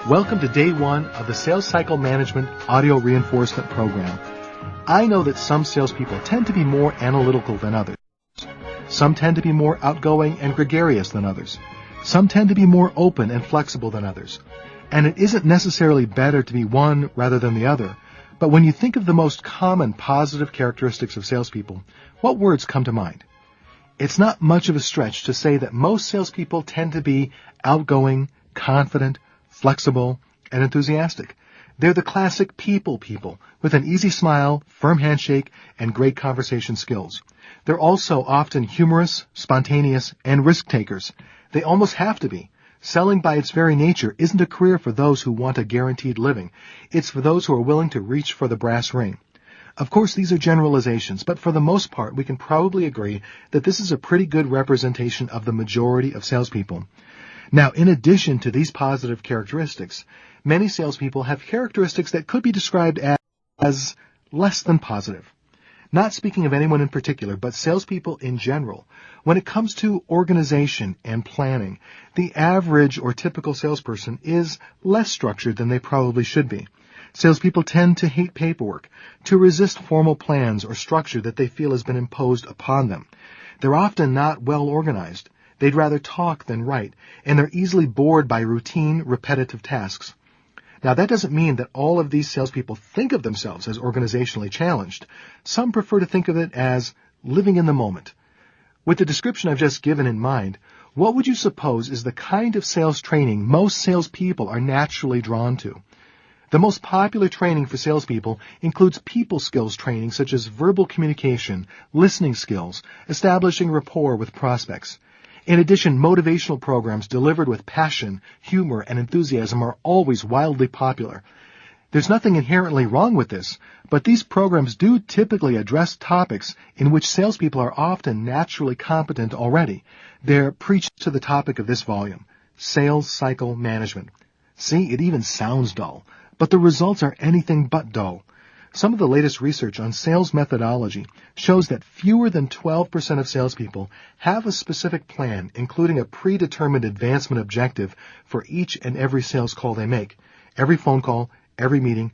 Welcome to day one of the Sales Cycle Management Audio Reinforcement Program. I know that some salespeople tend to be more analytical than others. Some tend to be more outgoing and gregarious than others. Some tend to be more open and flexible than others. And it isn't necessarily better to be one rather than the other. But when you think of the most common positive characteristics of salespeople, what words come to mind? It's not much of a stretch to say that most salespeople tend to be outgoing, confident, flexible, and enthusiastic. They're the classic people with an easy smile, firm handshake, and great conversation skills. They're also often humorous, spontaneous, and risk takers. They almost have to be. Selling by its very nature isn't a career for those who want a guaranteed living. It's for those who are willing to reach for the brass ring. Of course, these are generalizations, but for the most part, we can probably agree that this is a pretty good representation of the majority of salespeople. Now, in addition to these positive characteristics, many salespeople have characteristics that could be described as less than positive. Not speaking of anyone in particular, but salespeople in general. When it comes to organization and planning, the average or typical salesperson is less structured than they probably should be. Salespeople tend to hate paperwork, to resist formal plans or structure that they feel has been imposed upon them. They're often not well organized. They'd rather talk than write, and they're easily bored by routine, repetitive tasks. Now, that doesn't mean that all of these salespeople think of themselves as organizationally challenged. Some prefer to think of it as living in the moment. With the description I've just given in mind, what would you suppose is the kind of sales training most salespeople are naturally drawn to? The most popular training for salespeople includes people skills training such as verbal communication, listening skills, establishing rapport with prospects. In addition, motivational programs delivered with passion, humor, and enthusiasm are always wildly popular. There's nothing inherently wrong with this, but these programs do typically address topics in which salespeople are often naturally competent already. They're preached to the topic of this volume, sales cycle management. See, it even sounds dull, but the results are anything but dull. Some of the latest research on sales methodology shows that fewer than 12% of salespeople have a specific plan, including a predetermined advancement objective for each and every sales call they make, every phone call, every meeting,